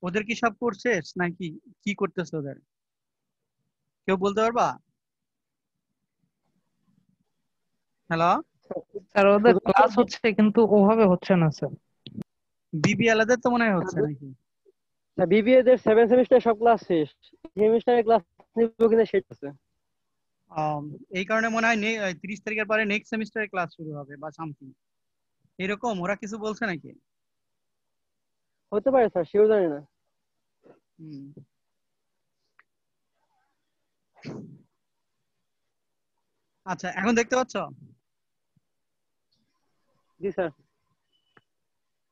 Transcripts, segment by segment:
ওদের কি সব করছিস নাকি কি করতেছে ওদের? কেউ বলতে পারবা? হ্যালো। স্যার ওদের শুধুমাত্র ক্লাস হচ্ছে কিন্তু ওভাবে হচ্ছে না স্যার। বিবি আলাদা তো মনে হয় হচ্ছে নাকি? বিবিএ দের 7 সেমিস্টার সব ক্লাস শেষ, সেমিস্টারের ক্লাস নিব কিনা সেটা আছে। এই কারণে মনে হয় 30 তারিখের পরে নেক্সট সেমিস্টারের ক্লাস শুরু হবে বা সামথিং এরকম। ওরা কিছু বলছে নাকি? হতে পারে স্যার, সেও জানি না। হুম। আচ্ছা, এখন দেখতে পাচ্ছ? জি স্যার।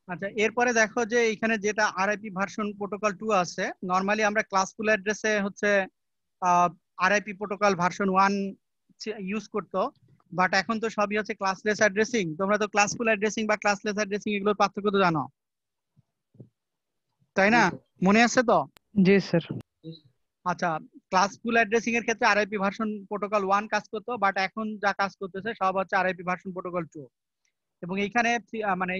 আচ্ছা, এরপরে দেখো যে এখানে যেটা আরআইপি ভার্সন প্রোটোকল 2 আছে, নরমালি আমরা ক্লাসফুল অ্যাড্রেসে হচ্ছে আরআইপি প্রোটোকল ভার্সন 1 ইউজ করতো, বাট এখন তো সবই হচ্ছে ক্লাসলেস অ্যাড্রেসিং। তোমরা তো ক্লাসফুল অ্যাড্রেসিং বা ক্লাসলেস অ্যাড্রেসিং এগুলোর পার্থক্য তো জানো, তাই জি না? স্যার। মনে আছে তো? জি স্যার। আচ্ছা, ক্লাসফুল অ্যাড্রেসিং এর ক্ষেত্রে আরআইপি ভার্সন প্রোটোকল 1 কাজ করতো, বাট এখন যা কাজ করতেছে সব হচ্ছে আরআইপি ভার্সন প্রোটোকল 2। এবং এইখানে মানে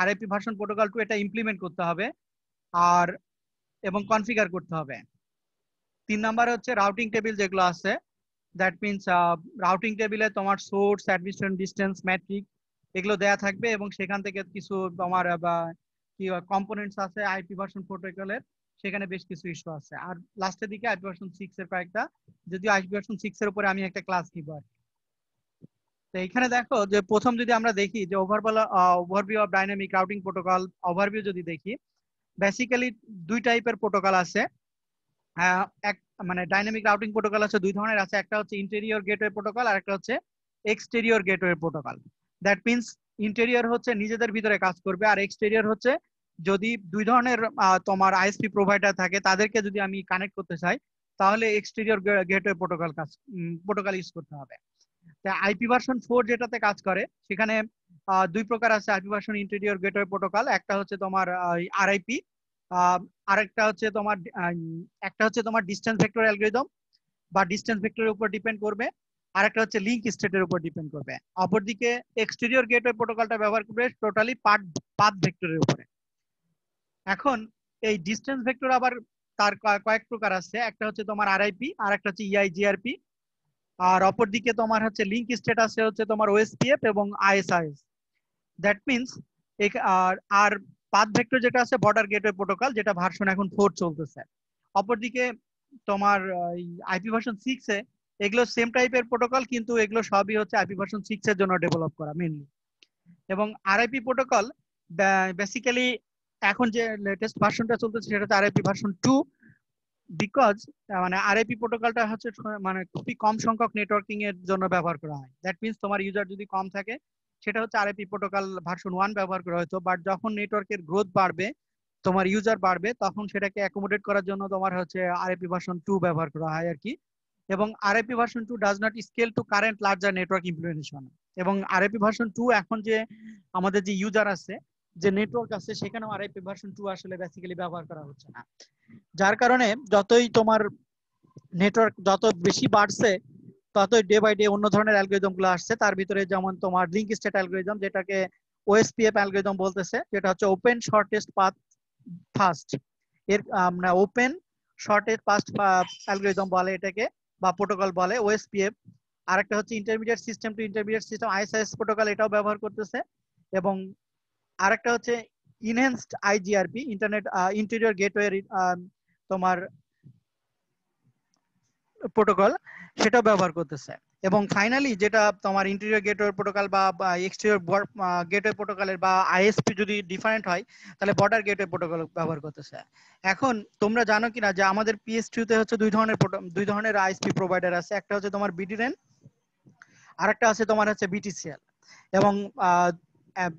আরআইপি ভার্সন প্রোটোকল 2 এটা ইমপ্লিমেন্ট করতে হবে আর এবং কনফিগার করতে হবে। 3 নাম্বার হচ্ছে রাউটিং টেবিল যেগুলো আছে, দ্যাট মিনস রাউটিং টেবিলে তোমার সোর্স, অ্যাডমিনিস্ট্রেশন, ডিস্টেন্স, ম্যাট্রিক এগুলো দেয়া থাকবে এবং সেখান থেকে কিছু তোমার কি কম্পোনেন্টস আছে আইপি ভার্সন প্রোটোকলের, সেখানে বেশ কিছু ইস্যু আছে। আর লাস্টের দিকে আইপি ভার্সন 6 এর কয়েকটা, যদিও আইপি ভার্সন 6 এর উপরে আমি একটা ক্লাস নিব আর কি। তো এখানে দেখো যে প্রথম যদি আমরা দেখি যে overview of dynamic routing protocol, overview যদি দেখি, বেসিক্যালি দুই টাইপের প্রোটোকল আছে। এক মানে ডাইনামিক রাউটিং প্রোটোকল আছে দুই ধরনের আছে, একটা হচ্ছে ইন্টেরিয়র গেটওয়ে প্রোটোকল আর একটা হচ্ছে exterior gateway protocol. That means interior হচ্ছে নিজেদের ভিতরে কাজ করবে, আর এক্সটেরিয়র হচ্ছে যদি দুই ধরনের তোমার আইএসপি প্রোভাইডার থাকে তাদেরকে যদি আমি কানেক্ট করতে চাই তাহলে এক্সটেরিয়র গেটওয়ে প্রোটোকল ইউজ করতে হবে। আইপি ভার্সন 4 যেটাতে কাজ করে সেখানে দুই প্রকার আছে IP version interior gateway protocol. একটা হচ্ছে তোমার আরআইপি, আরেকটা হচ্ছে তোমার একটা হচ্ছে তোমার ডিসটেন্স ভেক্টর অ্যালগরিদম বা ডিসটেন্স ভেক্টরের উপর ডিপেন্ড করবে, আরেকটা হচ্ছে লিংক স্টেটের উপর ডিপেন্ড করবে। অপরদিকে এক্সটেরিয়র গেটওয়ে প্রোটোকলটা ব্যবহার করবে টোটালি পাথ ভেক্টরের উপরে। এখন এই ডিসটেন্স ভেক্টর আবার তার কয়েক প্রকার আছে, একটা হচ্ছে তোমার আরআইপি আর একটা হচ্ছে ইআইজিআরপি, আর অপরদিকে তোমার হচ্ছে লিংক স্টেট আছে হচ্ছে তোমার ওএসপিএফ এবং আইএসআইএস। দ্যাট মিনস আর আর পাথ ভেক্টর যেটা আছে বর্ডার গেটওয়ে প্রোটোকল, যেটা ভার্সন এখন 4 চলতেছে। অপরদিকে তোমার আইপি ভার্সন 6 এ এগুলো সেম টাইপের প্রোটোকল, কিন্তু এগুলো সবই হচ্ছে আইপি ভার্সন 6 এর জন্য ডেভেলপ করা মেইনলি। এবং আরআইপি প্রোটোকল বেসিক্যালি এখন যে লেটেস্ট ভার্সনটা চলতেছে সেটা হচ্ছে আরআইপি ভার্সন 2, বিকজ মানে আরআইপি প্রোটোকলটা হচ্ছে মানে খুবই কম সংখ্যক নেটওয়ার্কিং এর জন্য ব্যবহার করা হয়। দ্যাট মিনস তোমার ইউজার যদি কম থাকে সেটা হচ্ছে আরআইপি প্রোটোকল ভার্সন 1 ব্যবহার করা হতো, বাট যখন নেটওয়ার্কের গ্রোথ বাড়বে, তোমার ইউজার বাড়বে, তখন সেটাকে অ্যাকোমোডেট করার জন্য তোমার হচ্ছে আরআইপি ভার্সন 2 ব্যবহার করা হয় আর কি। এবং RIP version 2 does not scale to current larger network implementation. এবং আরআইপি ভার্সন 2 এখন যে আমাদের যে ইউজার আছে, যে নেটওয়ার্ক আছে, সেখানেও আরআইপি ভার্সন 2 আসলে বেসিক্যালি ব্যবহার করা হচ্ছে না। যার কারণে যতই তোমার নেটওয়ার্ক যত বেশি বাড়ছে ততই ডে বাই ডে অন্য ধরনের অ্যালগরিদম গুলো আসছে। তার ভিতরে যেমন তোমার লিংক স্টেট অ্যালগরিদম, যেটাকে ওএসপিএফ অ্যালগরিদম বলতেছে, যেটা হচ্ছে ওপেন শর্টেস্ট পাথ ফার্স্ট। এর মানে ওপেন শর্টেস্ট পাথ অ্যালগরিদম বলে এটাকে, বা প্রোটোকল বলে ওএসপিএফ। আরেকটা হচ্ছে intermediate system to intermediate system ISIS protocol, এটাও ব্যবহার করতেছে। এবং আরেকটা হচ্ছে enhanced IGRP, internet interior gateway তোমার প্রোটোকল, সেটাও ব্যবহার করতেছে। এবং ফাইনালি যেটা তোমার ইন্টেরিয়র গেটওয়ে প্রোটোকল বা এক্সটেরিয়র গেটওয়ে প্রোটোকলের বা আইএসপি যদি ডিফারেন্ট হয় তাহলে বর্ডার গেটওয়ে প্রোটোকল ব্যবহার করতেছে। এখন তোমরা জানো কিনা যে আমাদের পিএস2 তে হচ্ছে দুই ধরনের আইএসপি প্রোভাইডার আছে, একটা হচ্ছে তোমার বিডিরেন আর একটা আছে তোমার হচ্ছে বিটিসিএল। এবং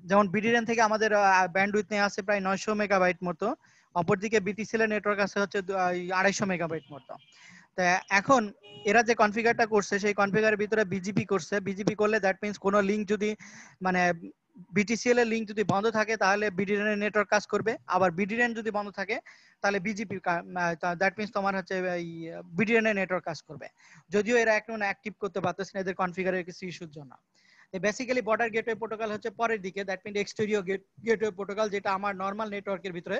যেমন বিডিরেন থেকে আমাদের ব্যান্ডউইথ নেওয়া আছে প্রায় 900 মেগাবাইট মতো, অপরদিকে বিটিসিএল এর নেটওয়ার্ক আছে হচ্ছে 250 মেগাবাইট মতো। তা এখন এরা যে কনফিগারটা করছে সেই কনফিগারের ভিতরে বিজিপি করছে। বিজিপি করলে দ্যাট মিনস কোনো লিঙ্ক যদি মানে বিটিসিএল এর লিঙ্ক যদি বন্ধ থাকে তাহলে বিডিরেন এর নেটওয়ার্ক কাজ করবে, আবার বিডিরেন যদি বন্ধ থাকে তাহলে বিজিপি দ্যাট মিনস তোমার হচ্ছে এই বিডিরেন এর নেটওয়ার্ক কাজ করবে। যদিও এরা এখন অ্যাক্টিভ করতে পারতেছে না এদের কনফিগারের কিছু ইস্যুর জন্য। বেসিক্যালি বর্ডার গেটওয়ে প্রোটোকল হচ্ছে পরের দিকে, that means exterior gateway protocol, যেটা আমার নর্মাল নেটওয়ার্কের ভিতরে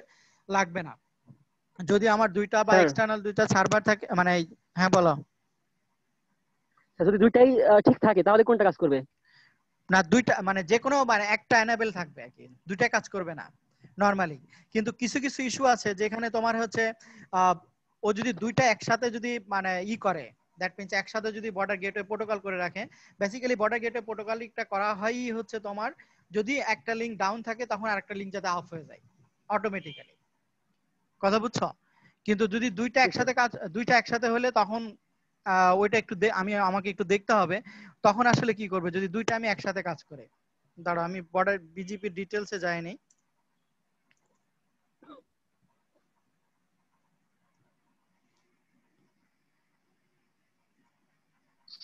লাগবে না। যদি আমার দুইটা বা স্যার এক্সটার্নাল দুইটা সার্ভার থাকে মানে হ্যাঁ বলো। যদি দুইটাই ঠিক থাকে তাহলে কোনটা কাজ করবে? না দুইটা মানে যে কোনো মানে একটা এনেবল থাকবে আর কি, দুইটা কাজ করবে না নরমালি। কিন্তু কিছু কিছু ইস্যু আছে যেখানে তোমার হচ্ছে ও যদি দুইটা একসাথে যদি মানে করে, দ্যাট মিন্স একসাথে যদি বর্ডার গেটওয়ে প্রোটোকল করে রাখে। বেসিক্যালি বর্ডার গেটওয়ে প্রোটোকলটা করা হয়ই হচ্ছে তোমার যদি একটা লিংক ডাউন থাকে তখন আরেকটা লিংক যাতে অফ হয়ে যায় অটোমেটিক্যালি। কথা বুঝছো? কিন্তু যদি দুইটা জি স্যার। একসাথে কাজ, দুইটা একসাথে হলে তখন ওইটা একটু আমাকে একটু দেখতে হবে তখন আসলে কি করবে যদি দুইটা আমি একসাথে কাজ করে। দাঁড়াও আমি বর্ডার বিজিপি ডিটেলসে যাইনি।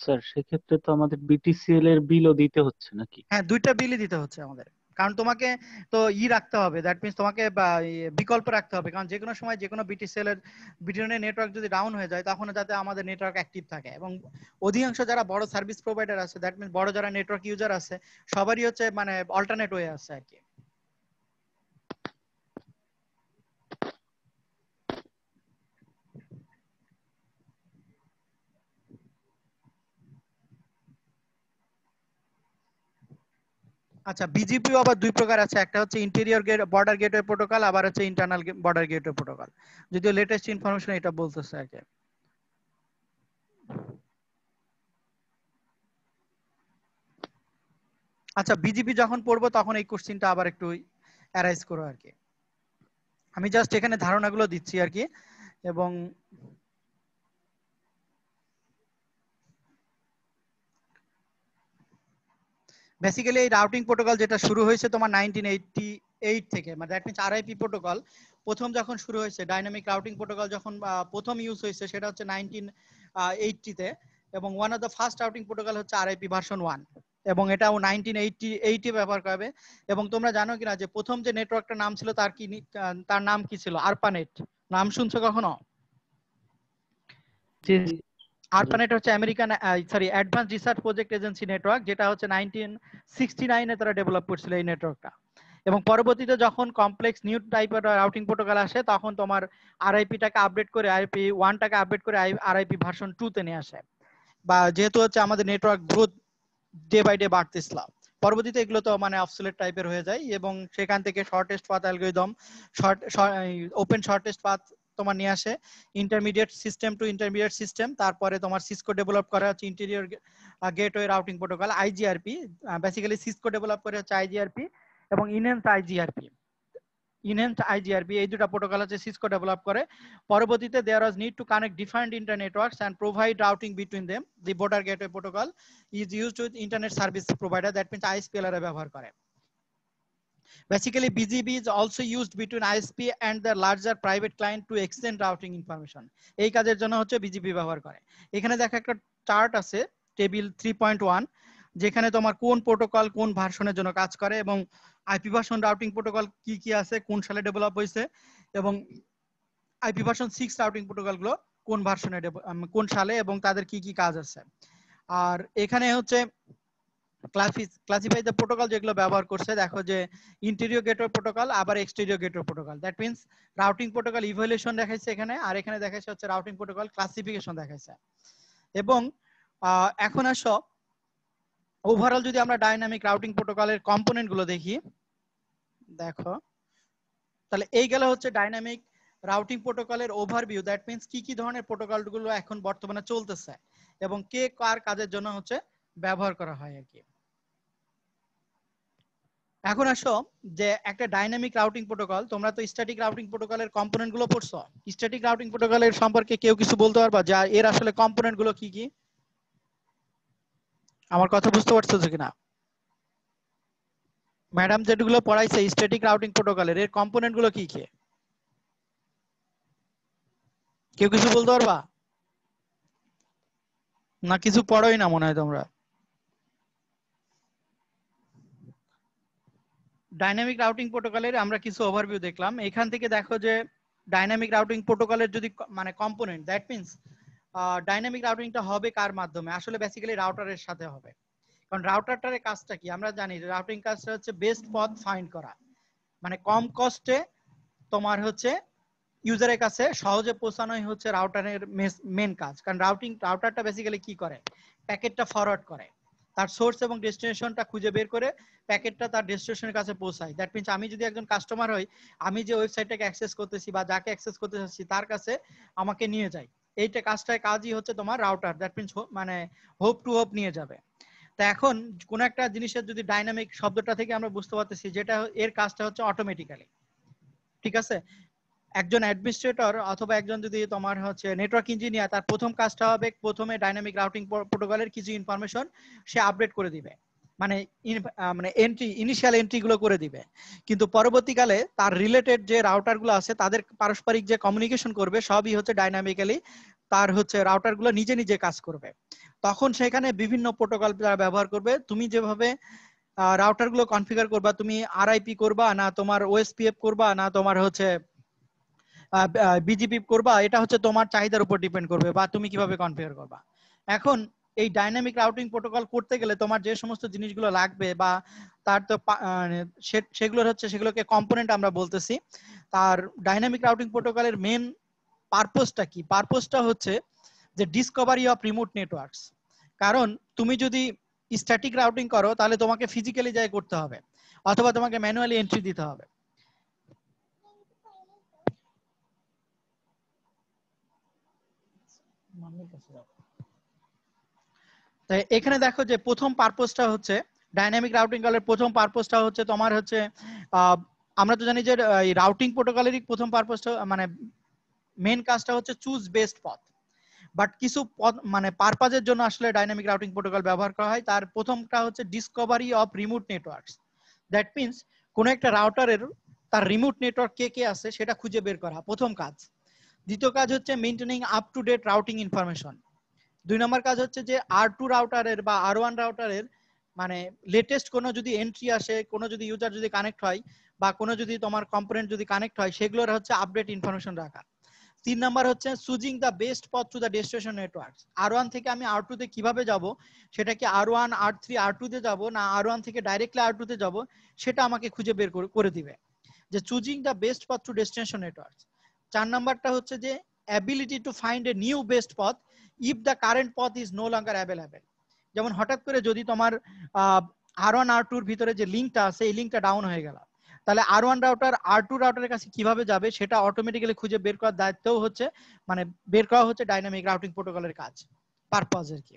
স্যার সেক্ষেত্রে তো আমাদের বিটিসিএল এর বিলও দিতে হচ্ছে নাকি? হ্যাঁ দুইটা বিলই দিতে হচ্ছে আমাদের, কারণ তোমাকে তো রাখতে হবে, দ্যাট মিন্স তোমাকে বিকল্প রাখতে হবে, কারণ যে কোনো সময় যে কোনো বিটিসিএল এর বিটিএনের নেটওয়ার্ক যদি ডাউন হয়ে যায় তখন যাতে আমাদের নেটওয়ার্ক অ্যাক্টিভ থাকে। এবং অধিকাংশ যারা বড় সার্ভিস প্রোভাইডার আছে, দ্যাট মিন্স বড় যারা নেটওয়ার্ক ইউজার আছে সবারই হচ্ছে মানে অল্টারনেট ওয়ে আছে আর কি। আচ্ছা বিজিপিও আবার দুই প্রকার আছে, একটা হচ্ছে interior gate border gateway protocol, আবার হচ্ছে ইন্টারনাল বর্ডার গেটওয়ে প্রোটোকল। যদিও লেটেস্ট ইনফরমেশন এটা বলতেছে আর কি। আচ্ছা বিজিপি যখন পড়বো তখন এই কোশ্চেনটা আবার একটু অ্যারাইজ করো আর কি। আমি জাস্ট এখানে ধারণাগুলো দিচ্ছি আর কি। এবং বেসিক্যালি এই রাউটিং প্রোটোকল যেটা শুরু হয়েছে তোমার 1988 থেকে, মানে দ্যাট মিন্স আরআইপি প্রোটোকল প্রথম যখন শুরু হয়েছে, ডাইনামিক রাউটিং প্রোটোকল যখন প্রথম ইউজ হয়েছে সেটা হচ্ছে 1980 তে। এবং one of the first routing protocol হচ্ছে আরআইপি ভার্সন 1, এবং এটাও 1988 ব্যবহার করবে। এবং তোমরা জানো কিনা যে প্রথম যে নেটওয়ার্কটার নাম ছিল তার নাম কি ছিল? আরপানেট। নাম শুনছো কখনো? জি আরপানেট হচ্ছে American advance research project agency network, যেটা হচ্ছে 1969 তারা ডেভেলপ করছিল এই নেটওয়ার্কটা। এবং পরবর্তীতে যখন কমপ্লেক্স নিউ টাইপের রাউটিং প্রোটোকল আসে তখন তোমার আরআইপিটাকে আপডেট করে আইপি 1টাকে আপডেট করে আরআইপি ভার্সন 2 তে নিয়ে আসে। বা যেহেতু হচ্ছে আমাদের network growth day by day বাড়তেছিল, পরবর্তীতে এগুলো তো মানে অবসোলেট টাইপের হয়ে যায় এবং সেখান থেকে shortest path algorithm, open shortest path তোমার নিয়ে আসে intermediate system to intermediate system. তারপরে তোমার সিসকো ডেভেলপ করা হচ্ছে interior gateway routing protocol IGRP. Basically Cisco develop করে হচ্ছে আইজিআরপি এবং ইনহ্যান্স আইজিআরপি, এই দুটো প্রোটোকল হচ্ছে সিসকো ডেভেলপ করে। পরবর্তীতে there was need to connect different internet networks and provide routing between them. The border gateway protocol is used with internet service provider, that means ISPL এর ব্যবহার করে। Basically, BGP is also used between ISP and the larger private client to extend routing information. এই কাজের জন্য হচ্ছে BGP ব্যবহার করে। এখানে দেখো একটা চার্ট আছে টেবিল 3.1, যেখানে তোমার কোন প্রোটোকল কোন ভার্সনের জন্য কাজ করে এবং আইপি ভার্সন রাউটিং প্রোটোকল কি কি আছে, কোন সালে ডেভেলপ হয়েছে, এবং আইপি ভার্সন 6 রাউটিং প্রোটোকল গুলো কোন ভার্সনে কোন সালে এবং তাদের কি কি কাজ আছে। আর এখানে হচ্ছে ক্লাসিফাই দ্য প্রোটোকল যেগুলো ব্যবহার করছে, দেখো যে ইন্টেরিয়র গেটওয়ে প্রোটোকল আবার exterior gateway protocol, that means routing protocol evaluation দেখাইছে এখানে, আর এখানে দেখাইছে হচ্ছে রাউটিং প্রোটোকল ক্লাসিফিকেশন দেখাইছে। এবং এখন আসো ওভারঅল যদি আমরা ডাইনামিক রাউটিং প্রোটোকলের কম্পোনেন্ট গুলো দেখি, দেখো তাহলে এই গেল হচ্ছে ডাইনামিক রাউটিং প্রোটোকলের ওভারভিউ, দ্যাট মিন্স কি কি ধরনের প্রোটোকল গুলো এখন বর্তমানে চলতেছে এবং কে কার কাজের জন্য হচ্ছে ব্যবহার করা হয় আর কি। এখন আসো যে একটা ডাইনামিক রাউটিং প্রোটোকল, তোমরা তো স্ট্যাটিক রাউটিং প্রোটোকলের কম্পোনেন্ট গুলো পড়ছো। স্ট্যাটিক রাউটিং প্রোটোকলের সম্পর্কে কেউ কিছু বলতে পারবা যে এর আসলে কম্পোনেন্ট গুলো কি কি? আমার কথা বুঝতে পারছো কিনা? ম্যাডাম যেগুলো পড়াইছে স্ট্যাটিক রাউটিং প্রোটোকলের এর কম্পোনেন্ট গুলো কি কি? কেউ কিছু বলতে পারবা? না কিছু পড়োই না মনে হয় তোমরা। ডাইনামিক রাউটিং প্রোটোকলের আমরা কিছু ওভারভিউ দেখলাম। এখান থেকে দেখো যে ডাইনামিক রাউটিং প্রোটোকলের যদি মানে কম্পোনেন্ট, দ্যাট মিন্স ডাইনামিক রাউটিংটা হবে কার মাধ্যমে? আসলে বেসিক্যালি রাউটারের সাথে হবে। কারণ রাউটারটার কাজটা কি আমরা জানি, রাউটিং কাজটা হচ্ছে বেস্ট পথ ফাইন্ড করা, মানে কম কস্টে তোমার হচ্ছে ইউজারের কাছে সহজে পৌঁছানোই হচ্ছে রাউটারের মেন কাজ। কারণ রাউটারটা বেসিক্যালি কি করে, প্যাকেটটা ফরওয়ার্ড করে, তার সোর্স এবং ডেস্টিনেশনটা খুঁজে বের করে প্যাকেটটা তার ডেস্টিনেশনের কাছে পৌঁছায়। দ্যাট মিনস আমি যদি একজন কাস্টমার হই, আমি যে ওয়েবসাইটটাকে অ্যাক্সেস করতেছি বা যাকে অ্যাক্সেস করতে চাচ্ছি তার কাছে আমাকে নিয়ে যায়। এইটা কাজই হচ্ছে তোমার রাউটার, দ্যাট মিনস মানে হোপ টু হোপ নিয়ে যাবে। তা এখন কোন একটা জিনিসের যদি ডাইনামিক শব্দটা থেকে আমরা বুঝতে পারতেছি যেটা এর কাজটা হচ্ছে অটোমেটিক্যালি, ঠিক আছে। একজন অ্যাডমিনিস্ট্রেটর অথবা একজন যদি তোমার হচ্ছে নেটওয়ার্ক ইঞ্জিনিয়ার, তার প্রথম কাজটা হবে প্রথমে ডাইনামিক রাউটিং প্রোটোকলের কিছু ইনফরমেশন সে আপডেট করে দিবে, মানে ইনিশিয়াল এন্ট্রি গুলো করে দিবে। কিন্তু পরবর্তীকালে তার রিলেটেড যে রাউটার গুলো আছে তাদের পারস্পরিক যে কমিউনিকেশন করবে সবই হচ্ছে ডাইনামিক্যালি, তার হচ্ছে রাউটার গুলো নিজে নিজে কাজ করবে। তখন সেখানে বিভিন্ন প্রোটোকল তারা ব্যবহার করবে। তুমি যেভাবে রাউটার গুলো কনফিগার করবা, তুমি আরআইপি করবা না তোমার ওএসপিএফ করবা না তোমার হচ্ছে বিজিপি করবা, এটা হচ্ছে তোমার চাহিদার উপর ডিপেন্ড করবে বা তুমি কিভাবে কনফিগার করবা। এখন এই ডাইনামিক রাউটিং প্রোটোকল করতে গেলে তোমার যে সমস্ত জিনিসগুলো লাগবে বা তার তো সেগুলোকে কম্পোনেন্ট আমরা বলতেছি। তার ডাইনামিক রাউটিং প্রোটোকলের মেন পারপোজটা কি? পারপোজটা হচ্ছে যে ডিসকভারি অফ রিমোট নেটওয়ার্কস। কারণ তুমি যদি স্ট্যাটিক রাউটিং করো তাহলে তোমাকে ফিজিক্যালি যাই করতে হবে অথবা তোমাকে ম্যানুয়ালি এন্ট্রি দিতে হবে। তো এখানে দেখো যে প্রথম পারপোজটা হচ্ছে ডাইনামিক রাউটিং কলের প্রথম পারপোজটা হচ্ছে তোমার হচ্ছে আমরা তো জানি যে রাউটিং প্রোটোকলেরই প্রথম পারপোজটা মানে মেন কাজটা হচ্ছে চুজ বেস্ট পথ। বাট কিছু পথ মানে পারপাজের জন্য আসলে ডাইনামিক রাউটিং প্রোটোকল ব্যবহার করা হয়। তার প্রথমটা হচ্ছে Discovery of remote networks. That means কোন একটা রাউটারের তার রিমোট নেটওয়ার্ক কে কে আছে সেটা খুঁজে বের করা প্রথম কাজ। দ্বিতীয় কাজ হচ্ছে maintaining up to date routing information. দুই নম্বর কাজ হচ্ছে যে R2 রাউটারের বা R1 রাউটারের মানে লেটেস্ট কোনো যদি এন্ট্রি আসে, কোনো যদি ইউজার যদি কানেক্ট হয় বা কোনো যদি তোমার কম্পোনেন্ট যদি কানেক্ট হয় সেগুলোর হচ্ছে আপডেট ইনফরমেশন রাখা। তিন নাম্বার হচ্ছে চুজিং দ্য বেস্ট পথ to the destination network. R1 থেকে আমি R2 তে কিভাবে যাব, সেটা কি R1 R3 R2 তে যাব না R1 থেকে ডাইরেক্টলি R2 তে যাব, সেটা আমাকে খুঁজে বের করে দিবে, যে চুজিং দ্য বেস্ট পথ টু ডেস্টিনেশন নেটওয়ার্ক। চার নাম্বারটা হচ্ছে যে ability to find a new best পথ ইফ দ্য কারেন্ট পথ ইজ নো লঙ্গার অ্যাভেলেবেল। যেমন হঠাৎ করে যদি তোমার R1 R2 এর ভিতরে যে লিঙ্কটা আছে এই লিঙ্কটা ডাউন হয়ে গেল, তাহলে R1 রাউটার R2 রাউটারের কাছে কিভাবে যাবে সেটা অটোমেটিক্যালি খুঁজে বের করার দায়িত্বও হচ্ছে মানে বের করা হচ্ছে ডাইনামিক রাউটিং প্রোটোকলের কাজ, পারপাজের কি।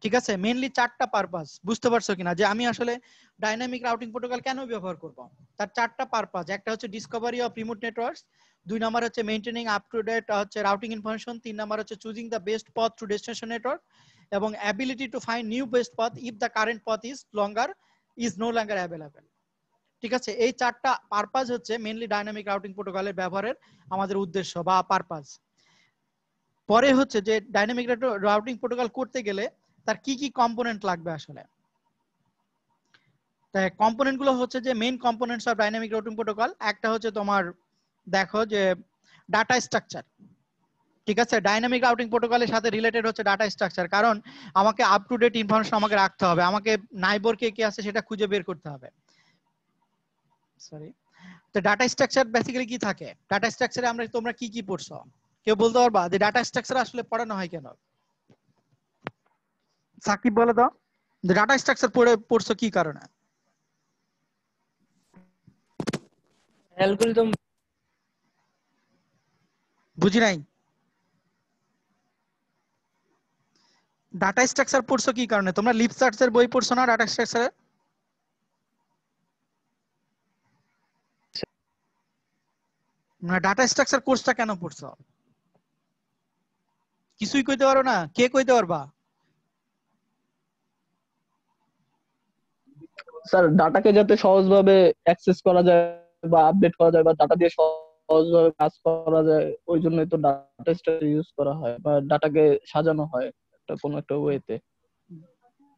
ঠিক আছে, মেইনলি চারটা পারপাস। বুঝতে পারছো কিনা যে আমি আসলে ডাইনামিক রাউটিং প্রোটোকল কেন ব্যবহার করব? তার চারটা পারপাস। একটা হচ্ছে ডিসকভারি অফ রিমোট নেটওয়ার্কস, দুই নাম্বার হচ্ছে মেইনটেনিং আপ টু ডেট হচ্ছে রাউটিং ইনফরমেশন, তিন নাম্বার হচ্ছে চুজিং দ্য বেস্ট পথ টু ডেস্টিনেশন নেটওয়ার্ক এবং ability to find new best পথ ইফ দ্য কারেন্ট পথ ইজ নো লঙ্গার অ্যাভেলেবেল। ঠিক আছে, এই চারটা পারপাস হচ্ছে মেইনলি ডাইনামিক রাউটিং প্রোটোকলের ব্যবহারের আমাদের উদ্দেশ্য বা পারপাস। পরে হচ্ছে যে ডাইনামিক রাউটিং প্রোটোকল করতে গেলে তার কি কি কম্পোনেন্ট লাগবে আসলে। তাই কম্পোনেন্ট গুলো হচ্ছে যে main components of dynamic routing protocol. একটা হচ্ছে তোমার দেখো যে ডাটা স্ট্রাকচার। ঠিক আছে, ডাইনামিক রাউটিং প্রোটোকলের সাথে রিলেটেড হচ্ছে ডাটা স্ট্রাকচার, কারণ আমাকে আপ টু ডেট ইনফরমেশন আমাকে রাখতে হবে, আমাকে নাইবার কে কে আছে সেটা খুঁজে বের করতে হবে। সরি, তো ডাটা স্ট্রাকচার বেসিক্যালি কি থাকে? ডাটা স্ট্রাকচারে তোমরা কি কি পড়ছো? কেউ বলতে পারবা যে ডাটা স্ট্রাকচার আসলে পড়ানো হয় কেন? সাকিব বলে দাও, যে ডাটা স্ট্রাকচার পড়ছো কি কারণে? অ্যালগরিদম। বুঝি নাই। ডাটা স্ট্রাকচার পড়ছো কি কারণে? তোমরা লিপ সার্চের বই পড়ছো না ডাটা স্ট্রাকচারের? মানে ডাটা স্ট্রাকচার কোর্সটা কেন পড়ছো? কিছুই কইতে পারো না? কে কইতে পারবা? স্যার ডাটাকে যাতে সহজভাবে অ্যাক্সেস করা যায় বা আপডেট করা যায় বা ডাটা দিয়ে সহজভাবে কাজ করা যায়, ওই জন্যই তো ডাটা স্ট্রাকচার ইউজ করা হয় বা ডাটাকে সাজানো হয় কোনো একটা ওয়েতে।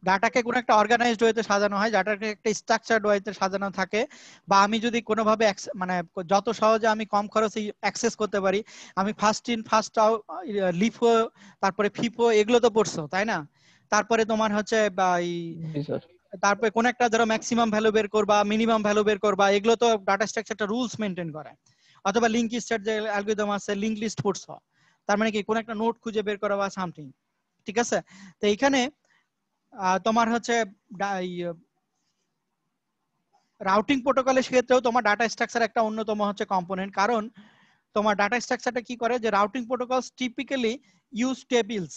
ডাটাকে কোনো একটা অর্গানাইজড ওয়েতে সাজানো হয়, ডাটাকে একটা স্ট্রাকচারড ওয়েতে সাজানো থাকে, বা আমি যদি কোনোভাবে মানে যত সহজে আমি কম খরচে অ্যাক্সেস করতে পারি। আমি first in first out, LIFO, তারপরে ফিফো, এগুলো তো পড়ছো তাই না? তারপরে তোমার হচ্ছে তারপরে কোন একটা ধরো ম্যাক্সিমাম ভ্যালু বের করবা, মিনিমাম ভ্যালু বের করবা, এগুলো তো ডাটা স্ট্রাকচারটা রুলস মেনটেন করে। অথবা লিঙ্ক স্টেট যে অ্যালগরিদম আছে লিঙ্ক লিস্ট পড়ছো, তার মানে কি কোন একটা নোট খুঁজে বের করা বা সামথিং, ঠিক আছে। তো এইখানে তোমার হচ্ছে রাউটিং প্রোটোকলের ক্ষেত্রেও তোমার ডাটা স্ট্রাকচার একটা অন্যতম হচ্ছে কম্পোনেন্ট, কারণ তোমার ডাটা স্ট্রাকচারটা কি করে যে routing protocols typically use tables,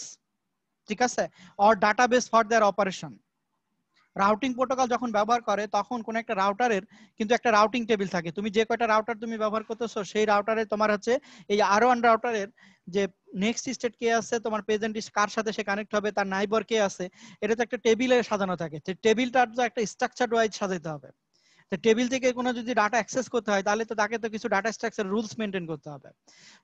ঠিক আছে, or database for their operation. Routing protocol যখন ব্যবহার করে তখন কোন একটা রাউটারের কিন্তু একটা রাউটিং টেবিল থাকে, তুমি যে কয়টা রাউটার তুমি ব্যবহার করতেছো সেই রাউটারে তোমার হচ্ছে এই R1 রাউটারের যে নেক্সট স্টেট কে আছে, তোমার প্রেজেন্ট কার সাথে সে কানেক্ট হবে, তার নাইবার কে আছে, এটা তো একটা টেবিলে সাজানো থাকে। টেবিলটার তো একটা স্ট্রাকচার ওয়াইজ সাজাতে হবে। তো টেবিল থেকে কোনো যদি ডাটা অ্যাক্সেস করতে হয় তাহলে তো তাকে তো কিছু ডাটা স্ট্রাকচার রুলস মেনটেন করতে হবে।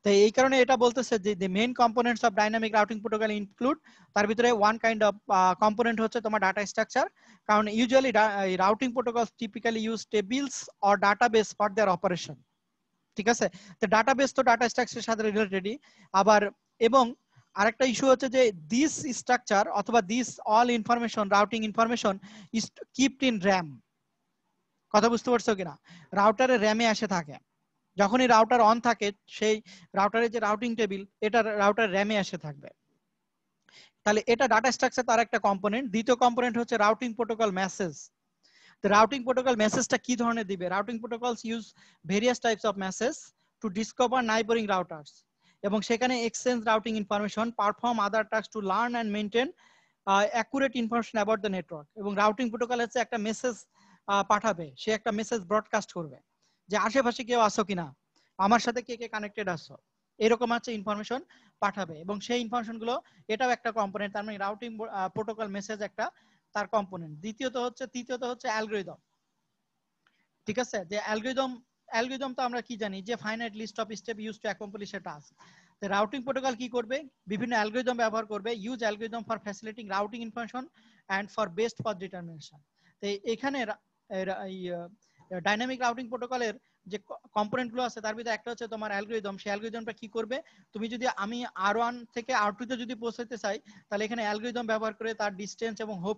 তো এই কারণে এটা বলতেছে যে the main components of dynamic routing protocol include, তার ভিতরে ওয়ান কাইন্ড অফ কম্পোনেন্ট হচ্ছে তোমার ডাটা স্ট্রাকচার, কারণ usually routing protocol typically use tables or database for their operation, ঠিক আছে। তো ডাটাবেস তো ডাটা স্ট্রাকচারের সাথে রিলেটেডই আবার, এবং আরেকটা ইস্যু হচ্ছে যে দিস স্ট্রাকচার অথবা this all information routing information is kept in RAM. কথা বুঝতে পারছো কিনা? রাউটারে র্যামে এসে থাকে, যখনই রাউটার অন থাকে সেই রাউটারের যে রাউটিং টেবিল এটা রাউটার র্যামে এসে থাকবে। তাহলে এটা ডাটা স্ট্রাকচার তার একটা কম্পোনেন্ট। দ্বিতীয় কম্পোনেন্ট হচ্ছে রাউটিং প্রোটোকল মেসেজ। তো রাউটিং প্রোটোকল মেসেজটা কি ধরনের দিবে? Routing protocols use various types of message to discover neighbouring routers, এবং সেখানে exchange routing information, perform other task to learn and maintain accurate information about the network. এবং routing protocol হচ্ছে একটা মেসেজ পাঠাবে, সে একটা মেসেজ ব্রডকাস্ট করবে যে আশেপাশে কেউ আসো কিনা, আমার সাথে কে কে কানেক্টেড আসো, এরকম হচ্ছে ইনফরমেশন পাঠাবে, এবং সেই ইনফরমেশন গুলো এটাও একটা কম্পোনেন্ট। তার মানে রাউটিং প্রোটোকল মেসেজ একটা তার কম্পোনেন্ট। তৃতীয়ত হচ্ছে অ্যালগরিদম, ঠিক আছে। যে অ্যালগরিদম তো আমরা কি জানি যে finite list of step use to accomplish a task. তো রাউটিং প্রোটোকল কি করবে? বিভিন্ন অ্যালগরিদম ব্যবহার করবে, use algorithm for facilitating routing information and for best path determination. তো এখানে ডাইনামিক রাউটিং প্রোটোকলের যে কম্পোনেন্ট গুলো আছে তার ভিতরে একটা হচ্ছে তোমার অ্যালগরিদম। সেই অ্যালগরিদমটা কি করবে? তুমি যদি আমি R1 থেকে R2 তে যদি পৌঁছাতে চাই তাহলে এখানে অ্যালগরিদম ব্যবহার করে তার ডিসটেন্স এবং হোপ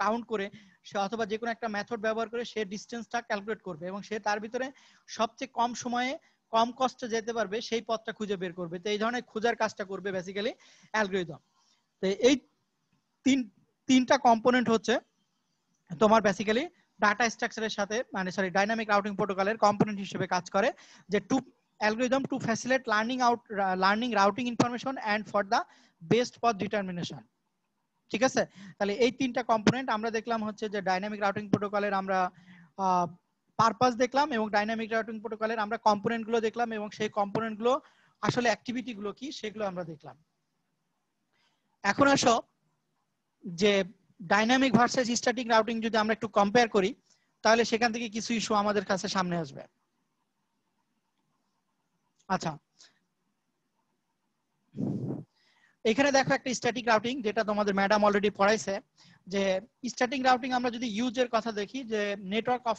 কাউন্ট করে সে অথবা যে কোনো একটা মেথড ব্যবহার করে সে ডিসটেন্সটা ক্যালকুলেট করবে, এবং সে তার ভিতরে সবচেয়ে কম সময়ে কম কষ্টে যেতে পারবে সেই পথটা খুঁজে বের করবে। তো এই ধরনের খোঁজার কাজটা করবে বেসিক্যালি অ্যালগরিদম। তো এই তিনটা কম্পোনেন্ট হচ্ছে তোমার বেসিক্যালি ডাটা স্ট্রাকচারের সাথে মানে ডাইনামিক রাউটিং প্রোটোকলের কম্পোনেন্ট হিসেবে কাজ করে, যে to algorithm to facilitate learning routing information and for the best পথ ডিটারমিনেশন, ঠিক আছে। তাহলে এই তিনটা কম্পোনেন্ট আমরা দেখলাম হচ্ছে যে ডাইনামিক রাউটিং প্রোটোকলের আমরা পারপাস দেখলাম, এবং ডাইনামিক রাউটিং প্রোটোকলের আমরা কম্পোনেন্ট গুলো দেখলাম, এবং সেই কম্পোনেন্ট গুলো আসলে অ্যাক্টিভিটি গুলো কি সেগুলো আমরা দেখলাম। এখন আসো যে ডাইনামিক ভার্সেস স্ট্যাটিক রাউটিং যদি আমরা একটু কম্পেয়ার করি তাহলে সেখান থেকে কিছু ইস্যু আমাদের কাছে সামনে আসবে। আচ্ছা, এখানে দেখো একটা স্ট্যাটিক রাউটিং যেটা তোমাদের ম্যাডাম অলরেডি পড়াইছে। যে স্ট্যাটিক রাউটিং আমরা যদি ইউজের কথা দেখি, যে নেটওয়ার্ক অফ